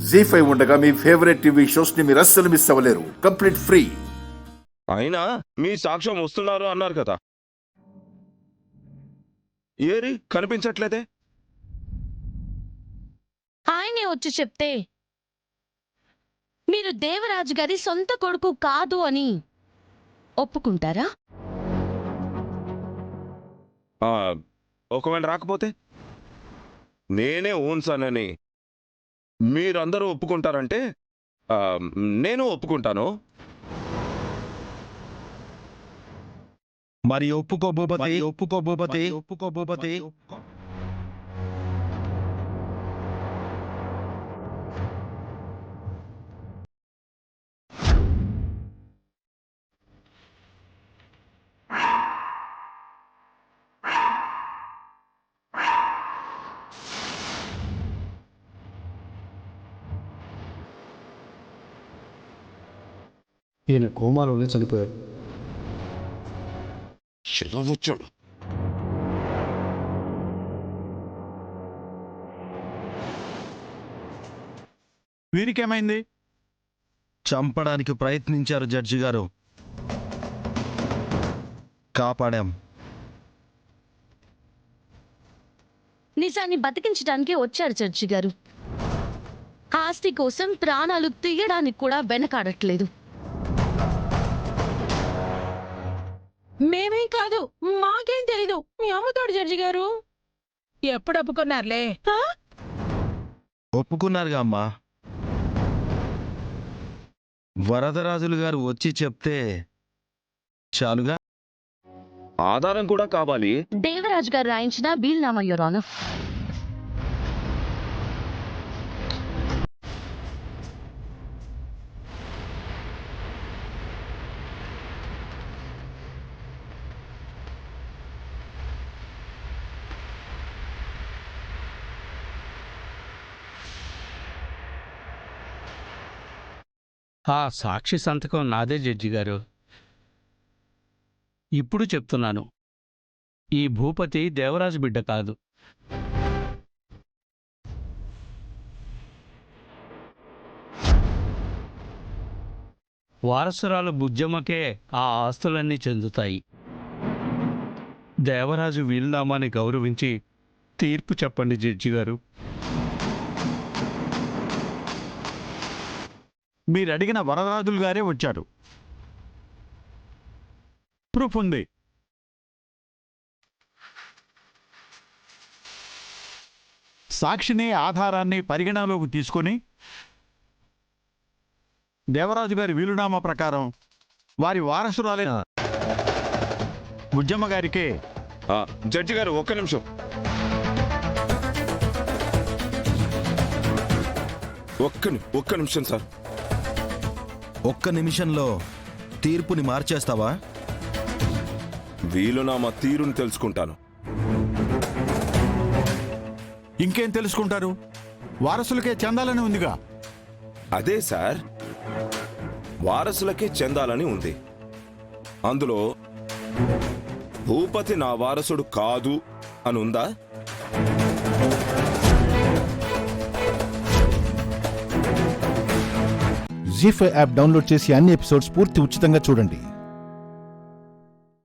జీ5 ఉండగా మీ favourite TV shows ని మీరు అస్సలు మిస్ అవ్వలేరు. Complete free. అయినా మీ సాక్ష్యం వస్తున్నారు అన్నారు కదా, ఏరి కనిపించట్లేదే? ఆయనే వచ్చి చెప్తే మీరు దేవరాజు గారి సొంత కొడుకు కాదు అని ఒప్పుకుంటారా? ఒకవేళ రాకపోతే నేనే ఊన్సానని మీరందరూ ఒప్పుకుంటారంటే నేను ఒప్పుకుంటాను. మరి ఒప్పుకోబోబతి ఈయన కోమాలోనే చనిపోయాడు. వచ్చాడు. వీరికేమైంది? చంపడానికి ప్రయత్నించారు జడ్జి గారు, కాపాడాం. నిజాన్ని బతికించడానికి వచ్చారు జడ్జి గారు. ఆస్తి కోసం ప్రాణాలు తీయడానికి కూడా వెనకాడట్లేదు. మేమేం కాదు, మాకేం తెలీదు. మీ అమ్మతోడు జడ్జి గారు ఎప్పుడు ఒప్పుకున్నారులే. ఒప్పుకున్నారుగా అమ్మా. వరదరాజులు గారు వచ్చి చెప్తే చాలుగా. ఆధారం కూడా కావాలి. దేవరాజు గారు రాయించిన వీలునామా యువర్ ఆనర్. ఆ సాక్షి సంతకం నాదే జడ్జి గారు. ఇప్పుడు చెప్తున్నాను, ఈ భూపతి దేవరాజు బిడ్డ కాదు. వారసురాలు బుజ్జమ్మకే ఆ ఆస్తులన్నీ చెందుతాయి. దేవరాజు వీలునామాని గౌరవించి తీర్పు చెప్పండి జడ్జి గారు. మీరు అడిగిన వరదరాజులు గారే వచ్చారు. ప్రూఫ్ ఉంది. సాక్షిని ఆధారాన్ని పరిగణలోకి తీసుకొని దేవరాజు గారి వీలునామా ప్రకారం వారి వారసురాలైన బుజ్జమ్మ గారికే. జడ్జి గారు ఒక్క నిమిషం. ఒక్క నిమిషం సార్. ఒక్క నిమిషంలో తీర్పుని మార్చేస్తావా? వీలునామా తీరుని తెలుసుకుంటాను. ఇంకేం తెలుసుకుంటారు? వారసులకే చెందాలని ఉందిగా. అదే సార్, వారసులకే చెందాలని ఉంది. అందులో భూపతి నా వారసుడు కాదు అని ఉందా? జీ5 యాప్ డౌన్లోడ్ చేసి అన్ని ఎపిసోడ్స్ పూర్తి ఉచితంగా చూడండి.